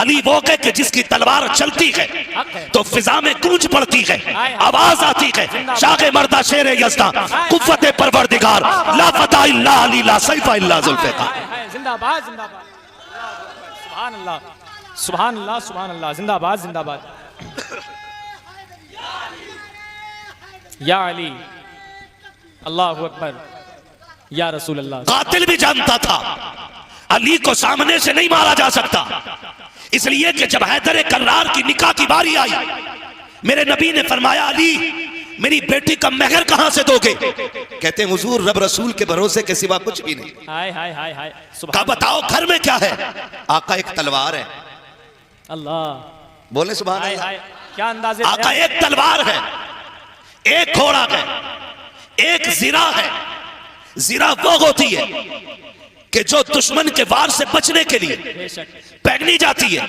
अली वो है कि जिसकी तलवार चलती है तो फिजा में गूंज पड़ती है, आवाज आती है, शागे मर्दा शेर यज़्दा कुव्वत परवरदिगार ला फता इल्ला अली ला सैफा इल्ला जुल्फ़िकार। जिंदाबाद जिंदाबाद, सुभान अल्लाह सुभान अल्लाह सुभान अल्लाह, जिंदाबाद जिंदाबाद। या अली, अल्लाहु अकबर, या रसूल अल्लाह। कातिल भी जानता था अली को सामने से नहीं मारा जा सकता, इसलिए कि जब हैदर कर्रार की निकाह की बारी आई, मेरे नबी ने फरमाया अली मेरी बेटी का महर कहां से दोगे? कहते हैं हुजूर रब रसूल के भरोसे के सिवा कुछ भी नहीं। हाय हाय हाय हाय, कहा बताओ घर में क्या है? आका एक तलवार है। अल्लाह, बोले सुभान हाय अल्लाह। हाय, क्या अंदाजे। आका एक तलवार है, एक घोड़ा है, एक जिरा है। जिरा वो होती है कि जो दुश्मन के वार से बचने के लिए पहनी जाती है।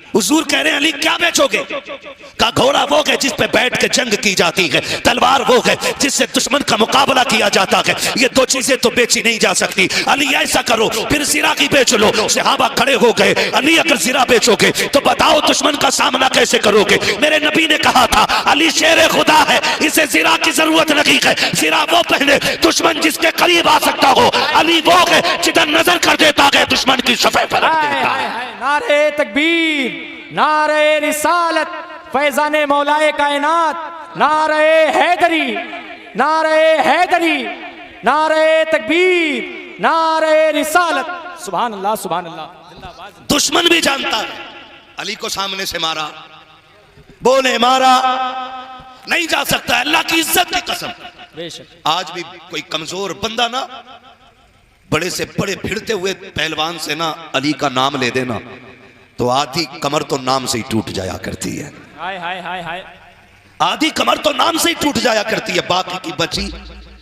हुजूर कह रहे हैं अली क्या बेचोगे? का घोड़ा वो है जिस पे बैठ के जंग की जाती है, तलवार वो है जिससे दुश्मन का मुकाबला किया जाता है। ये दो चीजें तो बेची नहीं जा सकती। अली ऐसा करो फिर जिरा की बेच लो। सहाबा खड़े हो गए, अली अगर जिरा बेचोगे तो बताओ दुश्मन का सामना कैसे करोगे? मेरे नबी ने कहा था अली शेर खुदा है, इसे जिरा की जरूरत नहीं है। जिरा वो पहने दुश्मन जिसके करीब आ सकता हो। अली वो है जिधर नजर कर देता है दुश्मन की सफे पर रख देता है। नारे तकबीर, नारे रिसालत, फैजाने मौलाए कायनात, नारे हैदरी, नारे हैदरी, नारे तकबीर, नारे रिसालत। सुभान अल्लाह सुभान अल्लाह। दुश्मन भी जानता है अली को सामने से मारा, बोले मारा नहीं जा सकता, अल्लाह की इज्जत की कसम। बेशक आज भी कोई कमजोर बंदा ना बड़े से बड़े भिड़ते हुए पहलवान से ना अली का नाम ले देना तो आधी कमर तो नाम से ही टूट जाया करती है। हाय हाय हाय हाय, आधी कमर तो नाम से ही टूट जाया करती है, बाकी की बची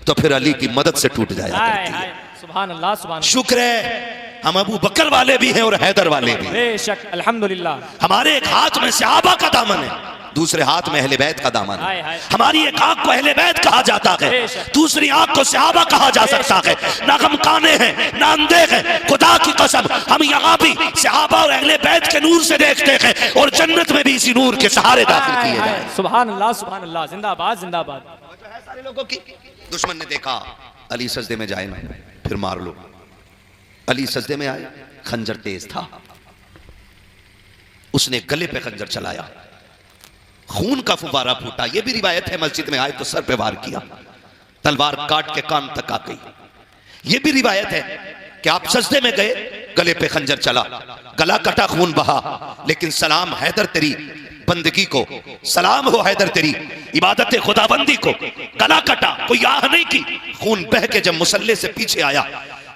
तो फिर अली की मदद से टूट जाया करती है। सुभान अल्लाह सुभान। शुक्र है हम अबू बकर वाले भी हैं और हैदर वाले भी। बेशक अल्हम्दुलिल्लाह। हमारे एक हाथ में सहाबा का दामन है, दूसरे हाथ में अहले बैत का दामन है। हमारी एक आंख को अहले बैत कहा जाता है, दूसरी आंख को सहाबा कहा जा सकता है। ना हम काने हैं ना अंधे हैं, खुदा की कसम हम यहाँ भी सहाबा और अहले बैत के नूर से देखते हैं और जन्नत में भी इसी नूर के सहारे दाखिल किए जाए। सुभान अल्लाह सुभान अल्लाह, जिंदाबाद जिंदाबाद। सारे लोगों की दुश्मन ने देखा अली सजदे में जाए ना फिर मार लो। अली सजदे में आए, खंजर तेज था, उसने गले पे खंजर चलाया, खून का फुवारा फूटा। यह भी रिवायत है मस्जिद में आए तो सर पे वार किया, तलवार काट के कान तक आ गई। यह भी रिवायत है कि आप सजदे में गए, गले पे खंजर चला, गला कटा, खून बहा, लेकिन सलाम हैदर तेरी बंदगी को, सलाम हो हैदर तेरी इबादत खुदाबंदी को। गला कटा, कोई आह नहीं की, खून बह के जब मुसल्ले से पीछे आया,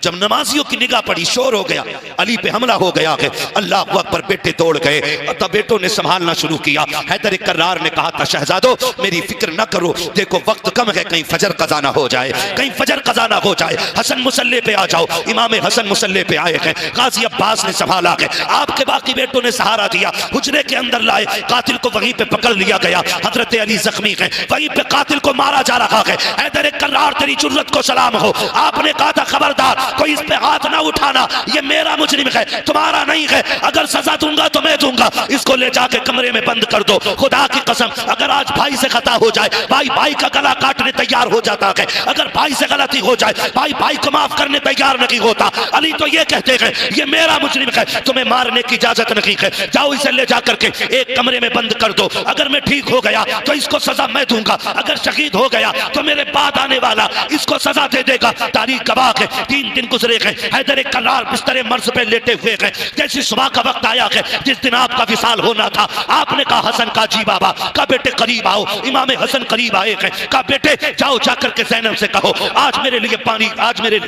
जब नमाजियों की निगाह पड़ी, शोर हो गया, अली पे हमला हो गया है। अल्लाह अकबर, बेटे तोड़ गए, तब बेटों ने संभालना शुरू किया। हैदर कर्रार ने कहा था शहजादो मेरी फिक्र न करो, देखो वक्त कम है, कहीं फजर कज़ा ना हो जाए, कहीं फजर कज़ा ना हो जाए। हसन मुसल्ले पे आ जाओ। इमाम हसन मुसल्ले पे आए हैं, गाजी अब्बास ने संभाला है, आपके बाकी बेटों ने सहारा दिया, हुजरे के अंदर लाए, कातिल को वहीं पे पकड़ लिया गया। हजरत अली जख्मी है, वहीं पे कातिल को मारा जा रहा है। हैदर कर्रार तेरी जुर्रत को सलाम हो, आपने कहा था खबरदार कोई इस पे हाथ ना उठाना, ये मेरा मुजरिम है, तुम्हारा नहीं है, अगर सजा दूंगा तो मैं दूंगा, इसको ले जाके कमरे में बंद कर दो। खुदा की कसम अगर आज भाई से खता हो जाए, भाई भाई का गला काटने तैयार हो जाता है, अगर भाई से गलती हो जाए भाई भाई को माफ करने तैयार नहीं होता। अली तो ये कहते हैं ये मेरा मुजरिम है, तुम्हें मारने की इजाजत नहीं है, जाओ इसे ले जाकर के एक कमरे में बंद कर दो, अगर मैं ठीक हो गया तो इसको सजा मैं दूंगा, अगर शहीद हो गया तो मेरे बाद आने वाला इसको सजा दे देगा। तारीख गवाह है, 3 दिन गुजरे हैं, हैदर कर्रार बिस्तरे मर्ज पे लेटे हुए हैं। जैसी सुबह का वक्त आया है जिस दिन आपका विसाल होना था, आपने कहा हसन का जी बाबा का बेटे करीब आओ। इमाम हसन करीब आए हैं, कहा बेटे जाओ जाकर के ज़ैनब से कहो आज मेरे लिए पानी, आज मेरे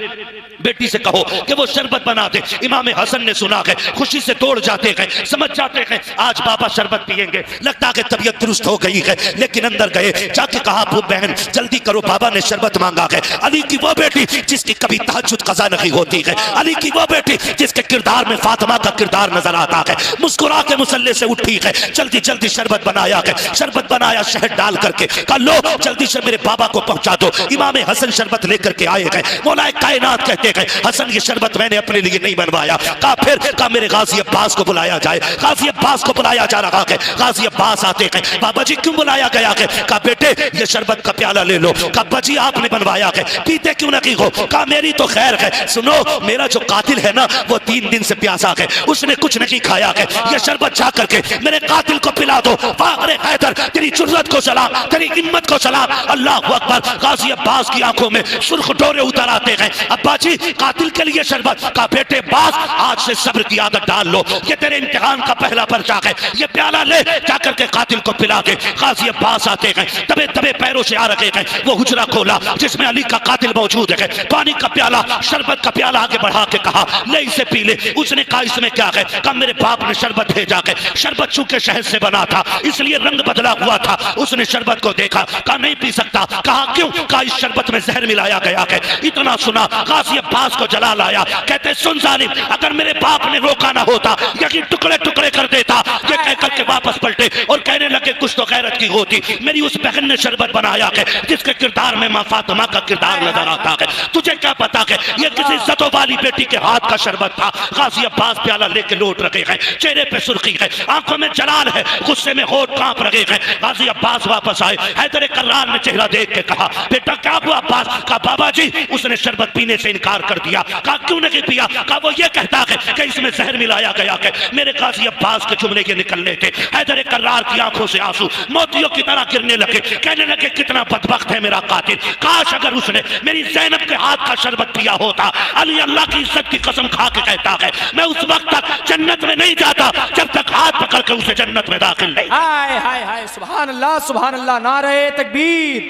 बेटी से कहो कि वो शरबत बना दे। इमाम हसन ने सुना है, खुशी से दौड़ जाते हैं, समझ जाते हैं आज बाबा शरबत पिएंगे, लगता है तबीयत दुरुस्त हो गई है, लेकिन अंदर गए, जाके कहा बहन जल्दी करो बाबा ने शरबत मांगा है। अली की वो बेटी जिसकी कभी तहज्जुद कज़ा नहीं होती है, अली की वो बेटी जिसके किरदार में फातिमा का किरदार नजर आता है, मुस्कुरा के मुसल्ले से उठी है, जल्दी जल्दी शरबत बनाया है, शरबत बनाया शहद डाल करके, कहा लो जल्दी से मेरे बाबा को पहुंचा दो। इमाम हसन शरबत लेकर के आए हैं, मौलाए कायनात कहते गए, हसन ये शरबत मैंने अपने लिए नहीं बनवाया। कहा फिर, कहा मेरे गाजी अब्बास को बुलाया जाए। गाजी अब्बास को बुलाया जा रहा है। गाजी अब्बास आते हैं, बाबा जी क्यों बुलाया गया है? कहा बेटे ये शरबत का प्याला ले लो। कहा अब्बा जी आपने बनवाया है, पीते क्यों नहीं हो? कहा मेरी तो खैर है, सुनो मेरा जो कातिल है ना वो 3 दिन से प्यासा है, उसने कुछ नहीं खाया है, ये शरबत जा करके मेरे कातिल को पिला दो। अरे हैदर तेरी जुर्रत को सलाम, तेरी हिम्मत को सलाम। अल्लाह अकबर। गाजी अब्बास की आंखों में सुर्ख डोरे उतर आते हैं। अब्बा जी कातिल के लिए शरबत। का बेटे बास आज से सब्र की आदत डाल लो, ये तेरे इम्तिहान का पहला पर्चा है, ये प्याला ले जाकर के कातिल को पिला दे। गाजी अब्बास आते हैं, दबे दबे पैरों से आ रहे हैं। वो हुजरा खोला जिसमें अली का कातिल मौजूद है, पानी का प्याला, शरबत का प्याला आगे बढ़ा के कहा ले इसे पी ले। उसने कहा इसमें क्या है? कहा मेरे बाप ने शरबत भेजा है, शरबत चूंकि शहद से बना था इसलिए रंग बदला हुआ था। उसने शरबत को देखा, कहा नहीं पी सकता। कहा क्यों? कहा इस शरबत में जहर मिलाया गया है। इतना सुना गाजी अब्बास को जलाल आया। कहते सुन जालिम, अगर मेरे बाप ने रोका ना होता यकीन टुकड़े टुकड़े कर देता। ये कह करके वापस पलटे और कहने लगे कुछ तो गैरत की होती, मेरी उस बहन ने शरबत बनाया है जिसके किरदार में मां फातिमा का किरदार नजर आता है। तुझे क्या पता है ये किसी इज्जतों वाली बेटी के हाथ का शरबत था। गाजी अब्बास प्याला लेके लौट रखे हैं, चेहरे पे सुर्खी है, आंखों में जलाल है, गुस्से में होठ कांप रहे हैं। गाजी अब्बास वापस आए, हैदर कर्रार ने चेहरा देख के कहा बेटा क्या हुआ अब्बास? कहा बाबा जी उसने शरबत पीने से इनकार कर दिया। कहा क्यों नहीं पिया? कहा वो ये कहता है कि इसमें जहर मिलाया गया है। मेरे गाजी अब्बास के जुमले के निकलने थे, हैदर कर्रार की आंखों से आंसू मोतियों की तरह गिरने लगे। कहने लगे कितना बदबख्त है मेरा कातिल, काश अगर उसने मेरी ज़ैनब के हाथ का शरबत पिया होता। अली अल्लाह की इज्जत की कसम खा के कहता है मैं उस वक्त तक जन्नत में नहीं जाता जब तक हाथ पकड़ के उसे जन्नत में दाखिल नहीं। हाय हाय हाय, सुभान अल्लाह सुभान अल्लाह। नारे तकबीर,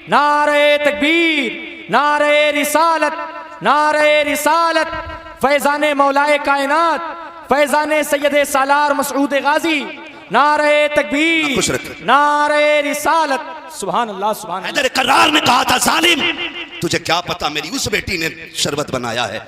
नारे तकबीर, नारे रिसालत, नारे रिसालत। फैजाने मौलाए कायनात, फैजाने सैयद सालार मसऊद गाजी। नारे तकबीर, नारे रिसालत। सुभान अल्लाह सुभान अल्लाह। हैदर कर्रार ने कहा था जालिम तुझे क्या पता मेरी उस बेटी ने शरबत बनाया है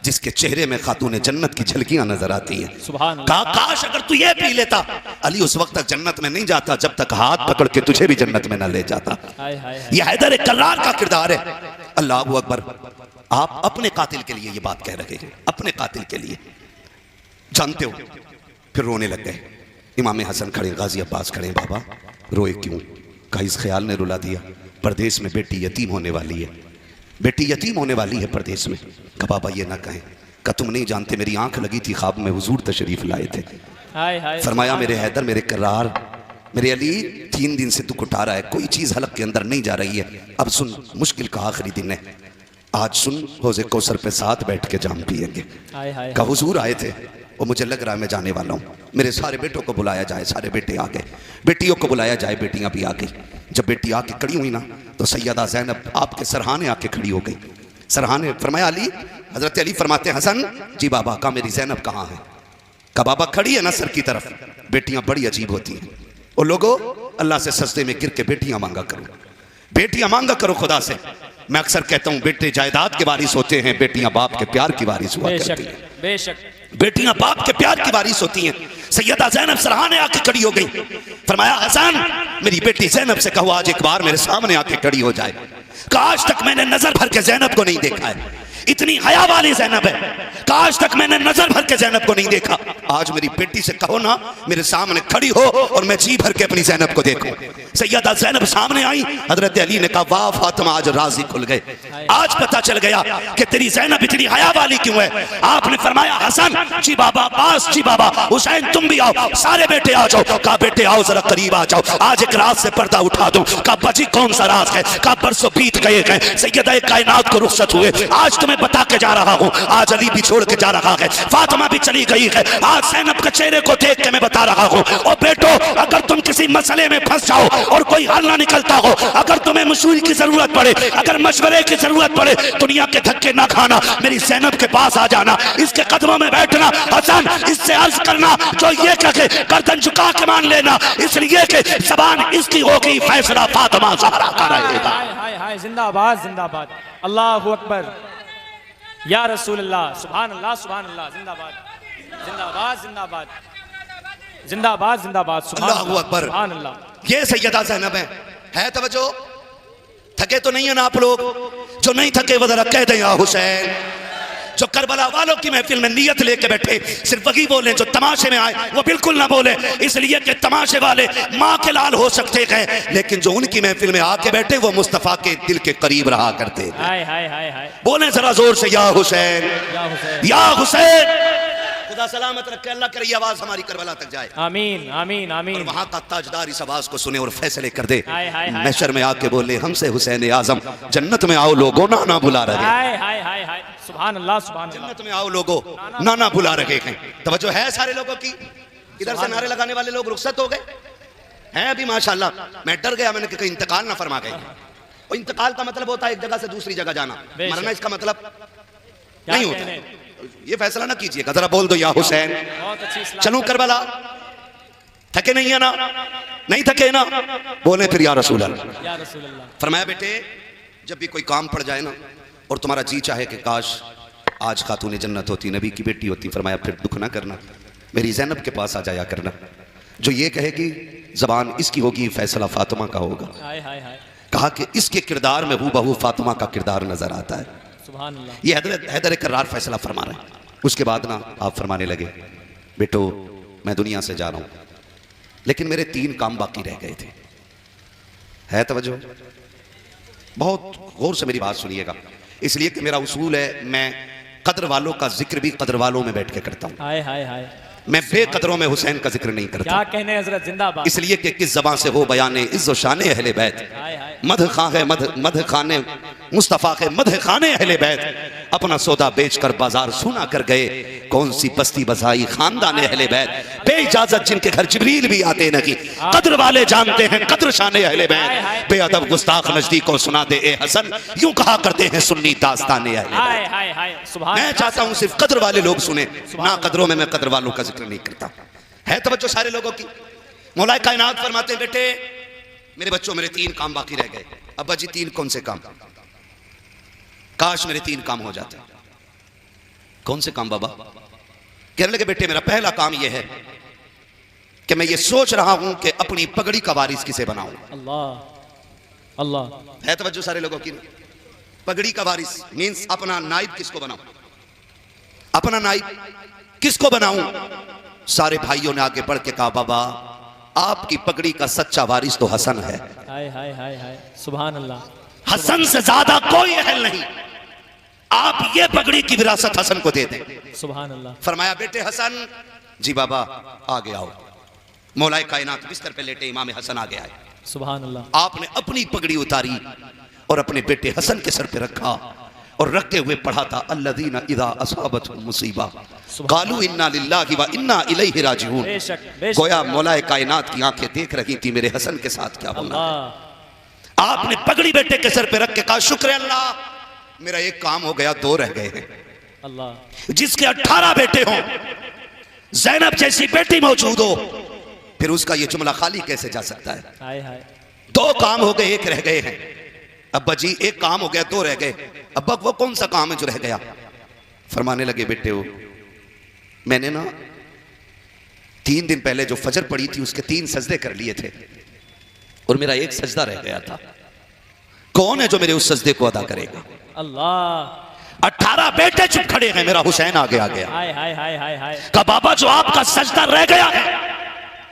जिसके चेहरे में खातून जन्नत की झलकियां नजर आती हैं। सुभान अल्लाह। कहा काश अगर तू ये पी लेता। अली उस वक्त तक जन्नत में नहीं जाता जब तक हाथ पकड़ के तुझे भी जन्नत में न ले जाता। हाय हाय। यह हैदर कर्रार का किरदार है। अल्लाह अकबर। आप अपने कातिल के लिए ये बात कह रहे हैं, अपने कातिल के लिए। जानते हो फिर रोने लग गए। इमाम हसन खड़े, गाजी अब्बास खड़े। बाबा रोए क्यों? कहा इस ख्याल ने रुला दिया, परदेश में बेटी यतीम होने वाली है, बेटी यतीम होने वाली है परदेश में। कहा बाबा ये ना कहें। कहा तुम नहीं जानते मेरी आंख लगी थी, ख्वाब में हुजूर तशरीफ लाए थे। हाय हाय। फरमाया मेरे हैदर, मेरे कर्रार, मेरे अली 3 दिन से तू कुटा रहा है, कोई चीज हलक के अंदर नहीं जा रही है। अब सुन मुश्किल का आखिरी दिन है, आज सुन हौज़े कौसर पे साथ बैठ के जाम पिएंगे। हाय हाय। कहा हुजूर आए थे और मुझे लग रहा है मैं जाने वाला हूँ, मेरे सारे बेटों को बुलाया जाए। सारे बेटे आ गए, बेटियों को बुलाया जाए, बेटियां भी आ गई। जब बेटी आके खड़ी हुई ना तो सैयदा ज़ैनब आपके सरहाने आके खड़ी हो गई। सरहाने फरमाया अली, हजरत अली फरमाते हसन जी बाबा। का मेरी ज़ैनब कहाँ है? का बाबा खड़ी है ना सर की तरफ। बेटियां बड़ी अजीब होती हैं। और लोगों अल्लाह से सजदे में गिर के बेटियां मांगा करो, बेटियां मांगा करो खुदा से। मैं अक्सर कहता हूँ बेटे जायदाद के वारिस होते हैं, बेटियां बाप के प्यार की वारिस हुआ करती हैं। बेशक बेटियां बाप के प्यार की वारिस होती हैं। सैयदा ज़ैनब सरहाने आके खड़ी हो गई। फरमाया हसन मेरी बेटी ज़ैनब से कहो आज एक बार मेरे सामने आके खड़ी हो जाए। आज तक मैंने नजर भर के ज़ैनब को नहीं देखा है, इतनी हया वाली ज़ैनब है। आज तक मैंने नजर भर के ज़ैनब को नहीं देखा। आज मेरी बेटी से कहो ना मेरे सामने खड़ी हो और मैं जी भर के अपनी ज़ैनब को देखूं। सैयदा ज़ैनब सामने आई। हजरत अली ने कहा वाह फातिमा आज राजी खुल गए, आज पता चल गया कि तेरी ज़ैनब इतनी हया वाली क्यों है। आपने फरमाया हसन जी बाबा, अब्बास जी बाबा, हुसैन तुम भी आओ, सारे बेटे आ जाओ। कहा बेटे आओ जरा करीब आ जाओ, आज एक राज से पर्दा उठा दूं। कहा बजी कौन सा राज है? कहा बरसों बीत गए हैं, सैयदा कायनात को रुखसत हुए, आज तुम्हें बता के जा रहा हूँ। आज अली भी छोड़ के जा रहा है, फातिमा भी चली गई है, आज ज़ैनब के चेहरे को देख के मैं बता रहा हूँ। और बेटो अगर तुम किसी मसले में फंस जाओ और कोई हल ना निकलता हो, अगर तुम्हें मशवरे की जरूरत पड़े, अगर मशवरे की जरूरत पड़े, दुनिया के धक्के ना खाना, मेरी ज़ैनब के पास आ जाना, इसके कदमों में बैठना। हसन इससे अर्ज करना जो ये कहे गर्दन झुका के मान लेना, इसलिए कि ज़बान इसकी होगी, फैसला फातिमा ज़हरा का रहेगा। हाय हाय हाय, जिंदाबाद जिंदाबाद, अल्लाहु अकबर या रसूल अल्लाह, सुभान अल्लाह सुभान अल्लाह, जिंदाबाद जिंदाबाद जिंदाबाद जिंदाबाद जिंदाबाद, अल्लाहु अकबर। सुभान अल्लाह। ये सैयदा ज़ैनब है तवज्जो। थके तो नहीं है ना आप लोग? जो नहीं थके वो जरा कह दें या हुसैन। जो करबला वालों की महफिल में नियत लेके बैठे सिर्फ वही बोले जो तमाशे में आए, वो बिल्कुल ना बोले, इसलिए कि तमाशे वाले माँ के लाल हो सकते हैं, लेकिन जो उनकी महफिल में आके बैठे वो मुस्तफा के दिल के करीब रहा करते हैं। हाय हाय हाय हाय। बोले जरा जोर से या हुसैन, या हुसैन, या हुसैन। खुदा सलामत रखे, अल्लाह करे आवाज हमारी करबला तक जाए। आमीन आमीन आमीन। और वहां का ताजदार इस आवाज को सुने और फैसले कर दे। हाय हाय हाय। महशर में आके बोले हमसे हुसैन आजम जन्नत में आओ लोगो, नाना बुला रहे। हाय हाय हाय हाय। सुभान अल्लाह सुभान अल्लाह। जन्नत में आओ लोगो, नाना बुला रहे हैं। तवज्जो है सारे लोगों की? इधर से नारे लगाने वाले लोग रुखसत हो गए हैं अभी माशाल्लाह। मैं डर गया, मैंने कहा इंतकाल ना फरमा गए। और इंतकाल का मतलब होता है एक जगह से दूसरी जगह जाना, मरना इसका मतलब नहीं होता। ये फैसला ना कीजिएगा, जरा बोल दो या हुसैन। बहुत अच्छी चलूं करबला, थके नहीं है ना? नहीं थके ना? बोले फिर या रसूल अल्लाह। या रसूल अल्लाह। फरमाया बेटे जब भी कोई काम पड़ जाए ना और तुम्हारा जी चाहे कि काश आज खातून जन्नत होती, नबी की बेटी होती, फरमाया फिर दुख ना करना, मेरी ज़ैनब के पास आ जाया करना। जो ये कहेगी जबान इसकी होगी, फैसला फातिमा का होगा। हाय हाय हाय। कहा कि इसके किरदार में हूबहू फातिमा का किरदार नजर आता है। सुभान अल्लाह। ये हैदर करार फैसला फरमा रहे हैं। उसके बाद ना आप फरमाने लगे बेटो मैं दुनिया से जा रहा हूं, लेकिन मेरे 3 काम बाकी रह गए थे। है तवज्जो? बहुत गौर से मेरी बात सुनिएगा, इसलिए कि मेरा उसूल है मैं कद्र वालों का जिक्र भी कद्र वालों में बैठ के करता हूं। हाय हाय हाय। मैं बेकदरों में हुसैन का जिक्र नहीं करता। क्या कहने हजरत, जिंदाबाद। इसलिए कि किस जबान से हो बयाने इज्जो शान अहले बैत, हाय हाय। मध खां है मध खाने मुस्तफ़ा के मध खाने अहले बैत, अपना सौदा बेचकर बाजार सुना कर गए, कौन सी बस्ती बसाई खानदान अहले बैत, बेइजाजत जिनके घर जिब्रील भी आते नहीं, कद्र वाले जानते हैं कद्र शान अहले बैत, बेअदब गुस्ताख नजदीकों सुना दे ए हसन, यूं कहा करते हैं सुन्नी दास्तान अहले बैत। हाय हाय हाय। सुभान। मैं चाहता हूं सिर्फ कद्र वाले लोग सुने, ना कद्रों में मैं कद्र वालों का जिक्र नहीं करता। है तवज्जो सारे लोगों की? मौलाए कायनात फरमाते हैं बेटे मेरे बच्चों मेरे 3 काम बाकी रह गए। अब्बा जी 3 कौन से काम? काश मेरे 3 काम हो जाते। कौन से काम बाबा? कहने लगे बेटे मेरा पहला काम यह है कि मैं ये सोच रहा हूं कि अपनी पगड़ी का वारिस किसे बनाऊं। अल्लाह अल्लाह। है तवज्जो सारे लोगों की? पगड़ी का वारिस मींस अपना नाइब किसको बनाऊं, अपना नाइब किसको बनाऊं? सारे भाइयों ने आगे बढ़ के कहा बाबा आपकी पगड़ी का सच्चा वारिस तो हसन है। हाय हाय हाय हाय। सुभान अल्लाह। हसन से ज्यादा कोई अहल नहीं, आप ये पगड़ी की विरासत हसन को दे दें। सुभान अल्लाह। फरमाया बेटे हसन जी बाबा आगे आओ। मौलाए कायनात बिस्तर पे लेटे इमाम हसन आगे आए। सुभान अल्लाह। आपने अपनी पगड़ी उतारी और अपने बेटे हसन के सर पे रखा और रखते हुए पढ़ा था अल्लज़ीना इज़ा असाबतहुम मुसीबा क़ालू इन्ना लिल्लाहि व इन्ना इलैहि राजिऊन। बेशक बेशक। गोया मौलाए कायनात की आंखें देख रही थी मेरे हसन के साथ क्या होना। आपने पगड़ी बेटे के सर पे रख के कहा शुक्र अल्लाह मेरा एक काम हो गया, 2 रह गए हैं। अल्लाह। जिसके 18 बेटे हों, ज़ैनब जैसी बेटी मौजूद हो, फिर उसका ये जुमला खाली कैसे जा सकता है? हाय हाय। 2 काम हो गए, 1 रह गए हैं। अब्बा जी 1 काम हो गया, 2 रह गए। अब्बा वो कौन सा काम है जो रह गया? फरमाने लगे बेटे हो मैंने ना 3 दिन पहले जो फजर पड़ी थी उसके 3 सजदे कर लिए थे और मेरा 1 सजदा रह गया था। कौन है जो मेरे उस सजदे को अदा करेगा? अल्लाह। 18 बेटे चुप खड़े हैं, मेरा हुसैन आ गया। हाय हाय हाय हाय हाय। का बाबा जो आपका सजदा रह गया है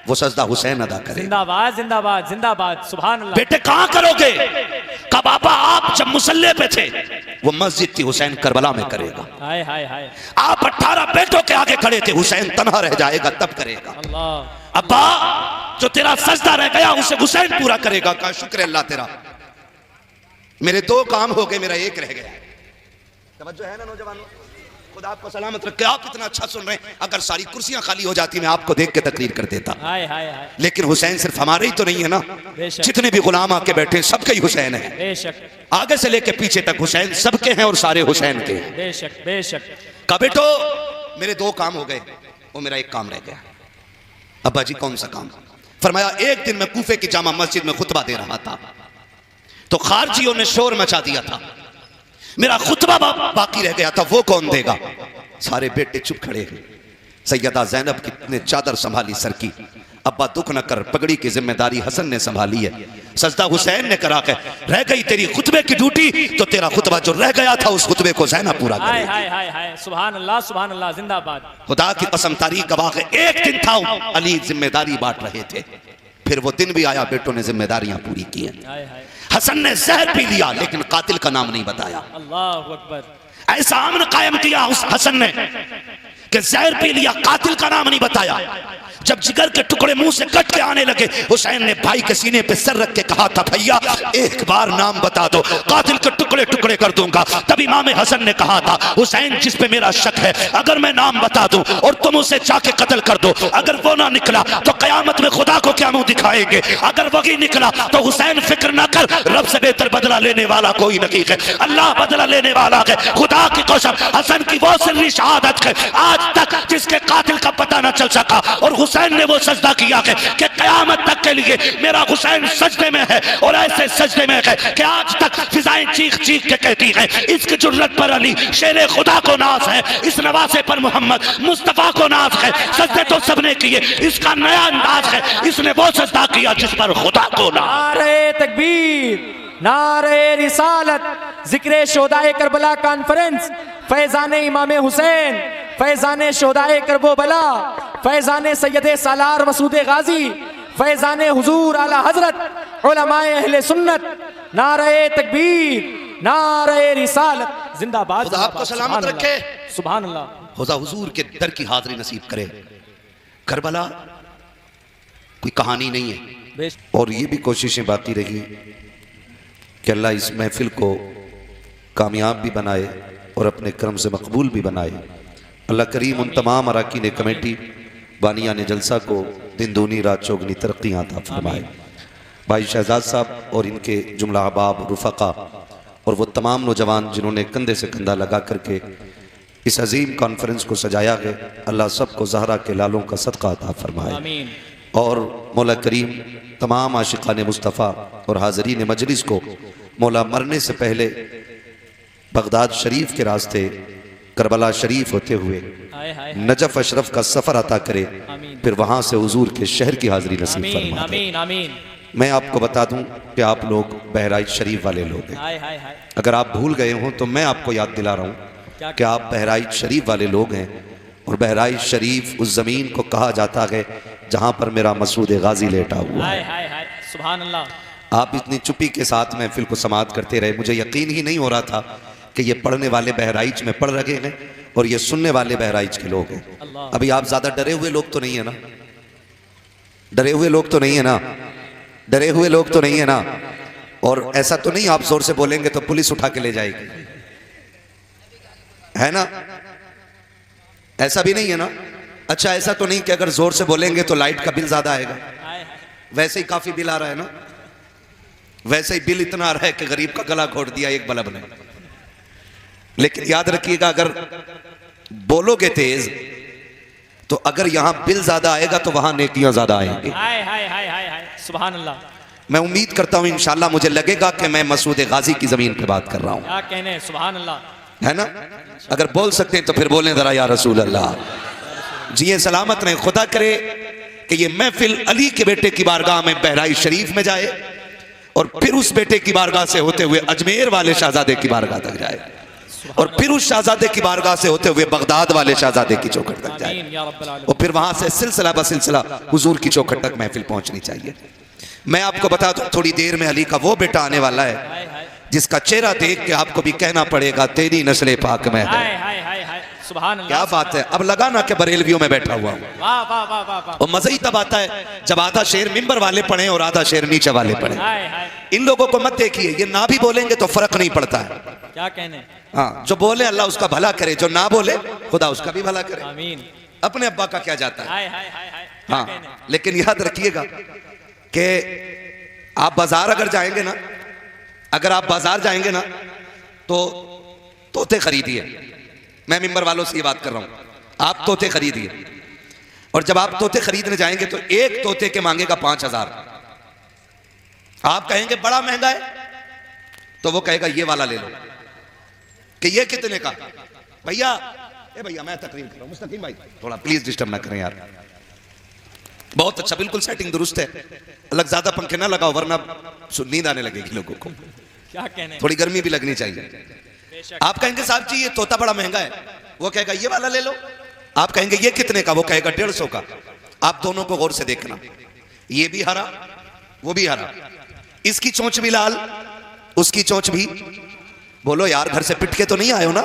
वो सजदा हुसैन अदा करे। जिंदाबाद जिंदाबाद जिंदाबाद। सुभान अल्लाह। बेटे कहां करोगे? का बाबा आप जब मुसल्ले पे थे वो मस्जिद थी, हुसैन करबला में करेगा। हाय हाय हाय। आप 18 बेटों के आगे खड़े थे, हुसैन तन्हा रह जाएगा तब करेगा। अल्लाह। अब्बा जो तेरा सजदा रह गया उसे हुसैन पूरा करेगा। का शुक्र अल्लाह तेरा, मेरे 2 काम हो गए, मेरा 1 रह गया। तवज्जो है ना नौजवानों? खुदा आपको सलामत रखे। आप इतना अच्छा सुन रहे हैं, अगर सारी कुर्सियां खाली हो जाती मैं आपको देख के तकरीर कर देता। हाय हाय हाय। लेकिन हुसैन सिर्फ हमारे ही तो नहीं है ना, बेशक। जितने भी गुलाम आके बैठे सबके ही हुसैन है। बेशक आगे से लेके पीछे तक हुसैन सबके हैं और सारे हुसैन के हैं। बेशक बेशक। का बेटो मेरे 2 काम हो गए, वो मेरा 1 काम रह गया। अब्बा जी कौन सा काम? फरमाया एक दिन मैं कूफे की जामा मस्जिद में खुतबा दे रहा था तो खारजियों ने शोर मचा दिया था, मेरा खुतबा बाकी रह गया था, वो कौन देगा? सारे बेटे चुप खड़े हैं। सैयदा ज़ैनब की ने चादर संभाली सर की। अब्बा दुख न कर, पगड़ी की जिम्मेदारी हसन ने संभाली है। सजदा हुसैन ने करा के रह गई तेरी खुतबे की ड्यूटी, तो तेरा खुतबा जो रह गया था उस खुतबे को ज़ैनब पूरा हाय करेगी। हाय हाय हाय, सुभान अल्लाह जिंदाबाद। खुदा की कसम, तारीख गवाह है, एक दिन था अली जिम्मेदारी बांट रहे थे, फिर वो दिन भी आया, बेटों ने जिम्मेदारियां पूरी की हैं। हाय हाय, हसन ने जहर पी लिया लेकिन कातिल का नाम नहीं बताया। अल्लाहु अकबर। ऐसा अमन कायम किया उस हसन ने कि जहर पी लिया, कातिल का नाम नहीं बताया। जब जिगर के टुकड़े मुंह से कट के आने लगे, हुसैन ने भाई के सीने पे सर रख के कहा था, भैया एक बार नाम बता दो, कातिल के टुकड़े टुकड़े कर दूंगा। तब इमाम हसन ने कहा था, हुसैन जिस पे मेरा शक है, अगर मैं नाम बता दूं और तुम उसे जाके कत्ल कर दो, अगर वो ना निकला तो कयामत में खुदा को क्या मुंह दिखाएंगे, अगर वही निकला तो हुसैन फिक्र ना कर, रब से बेहतर बदला लेने वाला कोई नहीं है, अल्लाह बदला लेने वाला है। खुदा की कसम, हसन की वो सिर्री शहादत है आज तक जिसके कातिल का पता न चल सका, और हुसैन ने वो सजदा किया है कि कयामत तक के लिए मेरा हुसैन सजदे में है, और ऐसे सजदे में है कि आज तक फिजाएं चीख चीख के कहती हैं, इसकी जुर्रत पर अली शेरे खुदा को नाज है, इस नवासे पर मोहम्मद मुस्तफा को नाज है। सजदे तो सबने किए, इसका नया अंदाज है, इसने वो सजदा किया जिस पर खुदा को नाज। नारे तकबीर, नारे रिसालत, जिक्र शोदाए करबला कॉन्फ्रेंस, फैजाने इमाम हुसैन, फैजाने शोदाए करबला, फैजाने सैयदे सालार मसूद गाजी, फैजाने हुजूर आला हजरत उलमाए अहले सुन्नत, नारे तकबीर, नारे रिसालत, जिंदाबाद। खुदा आपको सलामत रखे, सुभान अल्लाह। खुदा हुजूर के दर की हाजिरी नसीब करे। करबला कोई कहानी नहीं है, और ये भी कोशिशें बाकी रही कि अल्लाह इस महफिल को कामयाब भी बनाए और अपने करम से मकबूल भी बनाए। अल्लाह करीम उन तमाम अरकान कमेटी, बानियान जलसा को दिन दूनी रात चौगनी तरक्कियाँ अता फरमाए। भाई शहजाद साहब और इनके जुमला अहबाब, रुफ़क़ा और वो तमाम नौजवान जिन्होंने कंधे से कंधा लगा करके इस अजीम कॉन्फ्रेंस को सजाया है, अल्लाह सबको ज़हरा के लालों का सदका अता फरमाए। और मौला करीम तमाम आशिक़ान मुस्तफ़ा और हाज़रीन मजलिस को मौला मरने से पहले बगदाद शरीफ के रास्ते करबला शरीफ होते हुए नजफ अशरफ का सफ़र अता करे, फिर वहाँ से हुजूर के शहर की हाज़िरी नसीब फरमाए। मैं आपको बता दूं कि आप लोग बहराइच शरीफ वाले लोग हैं। अगर आप भूल गए हों तो मैं आपको याद दिला रहा हूँ कि आप बहराइच शरीफ वाले लोग हैं, और बहराइच शरीफ उस ज़मीन को कहा जाता है जहाँ पर मेरा मसूद गाजी लेटा हुआ है। सुभान अल्लाह। आप इतनी चुप्पी के साथ महफिल को समाअत करते रहे, मुझे यकीन ही नहीं हो रहा था कि ये पढ़ने वाले बहराइच में पढ़ रहे हैं और ये सुनने वाले बहराइच के लोग हैं। अभी आप ज़्यादा डरे हुए लोग तो नहीं है ना? डरे हुए लोग तो नहीं है ना? डरे हुए लोग तो नहीं है ना? और ऐसा तो नहीं आप जोर से बोलेंगे तो पुलिस उठा के ले जाएगी, है ना? ऐसा भी नहीं है ना? अच्छा, ऐसा तो नहीं कि अगर जोर से बोलेंगे तो लाइट का बिल ज्यादा आएगा? वैसे ही काफी बिल आ रहा है ना? वैसे ही बिल इतना आ रहा है कि गरीब का गला घोट दिया एक बल्ब ने। लेकिन याद रखिएगा, अगर बोलोगे तेज तो अगर यहां बिल ज्यादा आएगा तो वहां नेकियां ज्यादा आएंगी। सुभान अल्लाह। मैं उम्मीद करता हूं इंशाल्लाह, मुझे लगेगा कि मैं मसूद गाजी की जमीन पे बात कर रहा हूं। क्या कहने, सुभान अल्लाह, है ना? अगर बोल सकते हैं तो फिर बोलें जरा, या रसूल अल्लाह। जिए सलामत रहे, खुदा करे कि ये महफिल अली के बेटे की बारगाह में बहराइच शरीफ में जाए और फिर उस बेटे की बारगाह से होते हुए अजमेर वाले शहजादे की बारगाह तक जाए, और फिर उस शहजादे की बारगाह से होते हुए बगदाद वाले शहजादे की चौखट तक जाए, और फिर वहां से सिलसिला ब सिलसिला हुजूर की चौखट तक महफिल पहुंचनी चाहिए। मैं आपको बता दूं, थोड़ी देर में अली का वो बेटा आने वाला है जिसका चेहरा देख के आपको भी कहना पड़ेगा तेरी नस्ले पाक में है। सुभान अल्लाह। क्या बात है, अब लगा ना कि बरेलवियों में बैठा हुआ हूं। वाह वाह वाह वाह। और मजा ही तब आता है जब आधा शेर मिंबर वाले पढ़े और आधा शेर नीचे वाले पढ़े। इन लोगों को मत देखिए, ये ना भी बोलेंगे तो फर्क नहीं पड़ता है। क्या कहने? हाँ, जो बोले अल्लाह उसका भला करे, जो ना बोले खुदा उसका भी भला करे। आमीन। अपने अब्बा का क्या जाता है। हाँ, लेकिन याद रखिएगा कि आप बाजार अगर जाएंगे ना, अगर आप बाजार जाएंगे ना तो तोते खरीदिए। मैं मिंबर वालों से ये बात कर रहा हूं, आप तोते खरीदिए, और जब आप तोते खरीदने जाएंगे तो एक तोते के मांगेगा 5000। आप कहेंगे बड़ा महंगा है, तो वो कहेगा ये वाला ले लो। कि ये कितने का? भैया, ए भैया मैं तकरीर कर रहा हूं, मुस्तकीम भाई थोड़ा प्लीज डिस्टर्ब ना करें यार। बहुत अच्छा, बिल्कुल सेटिंग दुरुस्त है। अलग ज्यादा पंखे ना लगाओ वरना नींद आने लगेगी लोगों को, क्या कहने, थोड़ी गर्मी भी लगनी चाहिए। आप कहेंगे साहब जी ये तोता बड़ा महंगा है, वो कहेगा ये वाला ले लो। आप कहेंगे ये कितने का, वो कहेगा 150 का। आप दोनों को गौर से देखना, ये भी हरा वो भी हरा, इसकी चोंच भी लाल उसकी चोंच भी। बोलो यार घर से पिट के तो नहीं आए हो ना?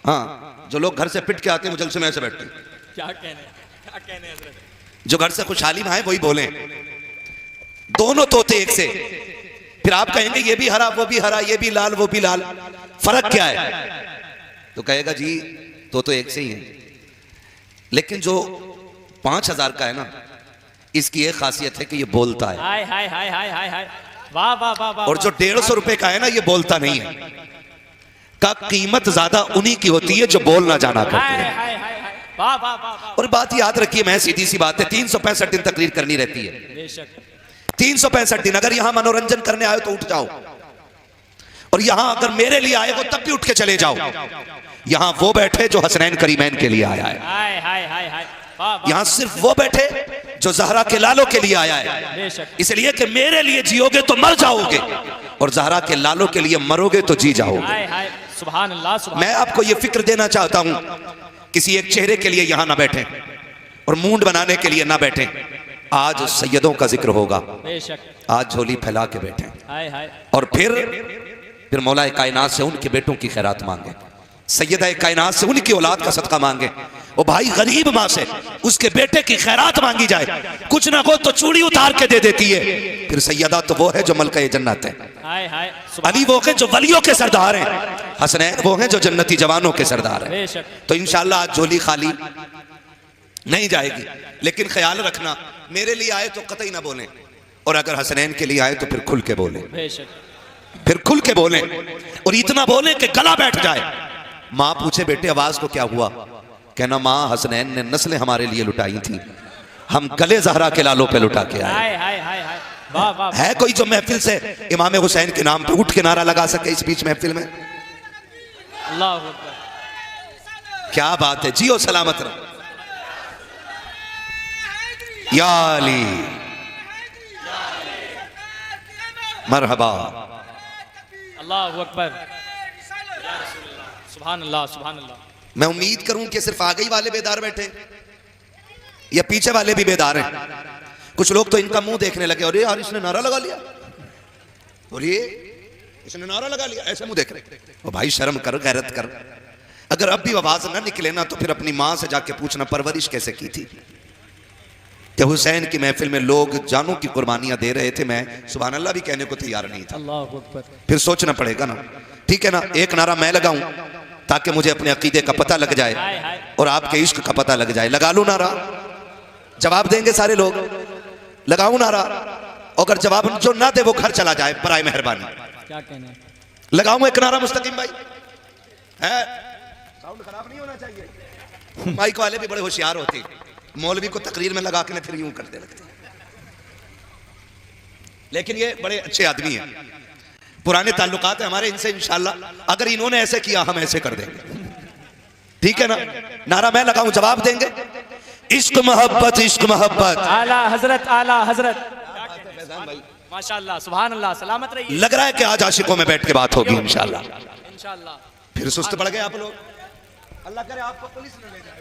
हाँ, जो लोग घर से पिट के आते हैं वो जलसे में ऐसे बैठते हैं। क्या कहने हजरत, जो घर से खुशहाली में आए वही बोले। दोनों तोते एक से। फिर आप कहेंगे ये भी हरा वो भी हरा, ये भी लाल वो भी लाल, फर्क क्या है? तो कहेगा जी तो एक से ही है, लेकिन जो 5000 का है ना, इसकी एक खासियत है कि ये बोलता है। हाय हाय हाय हाय हाय हाय, वाह वाह वाह वाह। और जो 150 रुपए का है ना, ये बोलता नहीं है। का कीमत ज्यादा उन्हीं की होती है जो बोल ना जाना करते हाय हैं। हाय हाय हाय, वाह वाह वाह वाह। और बात याद रखिए, मैं सीधी सी बात है, 365 दिन तकरीर करनी रहती है। बेशक 365 दिन। अगर यहां मनोरंजन करने आए तो उठ जाओ, और यहां अगर मेरे लिए आए हो तब भी उठ के चले जाओ। यहां वो बैठे जो हसनैन करीमैन के लिए आया है, हाय हाय हाय हाय, वाह वाह। यहां सिर्फ वो बैठे जो जहरा के लालों के लिए आया है। बेशक, इसलिए कि मेरे लिए जियोगे तो मर जाओगे, और जहरा के लालों के लिए मरोगे तो जी जाओगे। हाय हाय, सुभान अल्लाह सुभान। मैं आपको यह फिक्र देना चाहता हूं, किसी एक चेहरे के लिए यहां ना बैठे और मूंड बनाने के लिए ना बैठे। आज सैयदों का जिक्र होगा, बेशक, आज झोली फैला के बैठे, हाय हाय। और फिर मौला कायनात से उनके बेटों की खैरात मांगे, सैयदा कायनात से उनकी औलाद का सदका मांगे। वो भाई गरीब माँ से उसके बेटे की खैरात मांगी जाए, कुछ ना हो तो चूड़ी उतार के दे देती है। फिर सैयदा तो वो है जो मलका जन्नत है, हाय हाय, अली वो है जो वलियों के सरदार हैं, हसनैन वो हैं जो जन्नती जवानों के सरदार हैं। बेशक, तो इंशाअल्लाह आज झोली खाली नहीं जाएगी, लेकिन ख्याल रखना मेरे लिए आए तो कतई ना बोलें, और अगर हसनैन के लिए आए तो फिर खुल के बोलें, बेशक, फिर खुल के बोलें, और इतना बोलें कि गला बैठ जाए। माँ पूछे बेटे आवाज को क्या हुआ, कहना माँ हसनैन ने नस्लें हमारे लिए लुटाई थी, हम गले जहरा के लालों पे लुटा के आए। हाय हाय हाय हाय, वाह वाह। है कोई जो महफिल से इमाम हुसैन के नाम पे उठ के नारा लगा सके इस बीच महफिल में? अल्लाह अकबर, क्या बात है, जियो सलामत रहो। या अली मरहबा, अल्लाह अकबर, सुभान अल्लाह सुभान अल्लाह। मैं उम्मीद करूं कि सिर्फ आगे ही वाले बेदार बैठे या पीछे वाले भी बेदार हैं। कुछ लोग तो इनका मुंह देखने लगे, अरे यार इसने नारा लगा लिया, और ये इसने नारा लगा लिया, ऐसे मुंह देख रहे। ओ भाई शर्म कर, गैरत कर। अगर अब भी आवाज ना निकले ना तो फिर अपनी मां से जाके पूछना परवरिश कैसे की थी। कि हुसैन की महफिल में लोग जानों की कुर्बानियां दे रहे थे, मैं सुभान अल्लाह भी कहने को तैयार नहीं था। अल्लाह अकबर, फिर सोचना पड़ेगा ना, ठीक है ना। एक नारा मैं लगाऊं ताकि मुझे अपने अकीदे का पता लग जाए हाय हाय, और आपके इश्क का पता लग जाए। लगा लूं नारा, जवाब देंगे सारे लोग। लगाऊं नारा, अगर जवाब जो ना दे वो घर चला जाए बराए मेहरबानी। क्या कहने, लगाऊं एक नारा मुस्तकीम भाई, है साउंड खराब नहीं होना चाहिए। माइक वाले भी बड़े होशियार होते हैं, मौलवी को तकरीर में लगा के ना फिर यूं करते लगते, लेकिन ये बड़े अच्छे आदमी हैं, पुराने ताल्लुकात है हमारे इनसे। इंशाल्लाह अगर इन्होंने ऐसे किया हम ऐसे कर देंगे, ठीक है ना। नारा मैं लगाऊं, जवाब देंगे। इश्क मोहब्बत, इश्क मोहब्बत। आला हजरत, आला हजरत, माशाअल्लाह, सुभान अल्लाह, सलामत रहिए। लग रहा है कि आज आशिकों में बैठ के बात होगी इंशाल्लाह। इंशाअल्लाह। फिर सुस्त पड़ गए आप लोग, अल्लाह करे आपको पुलिस न ले जाए।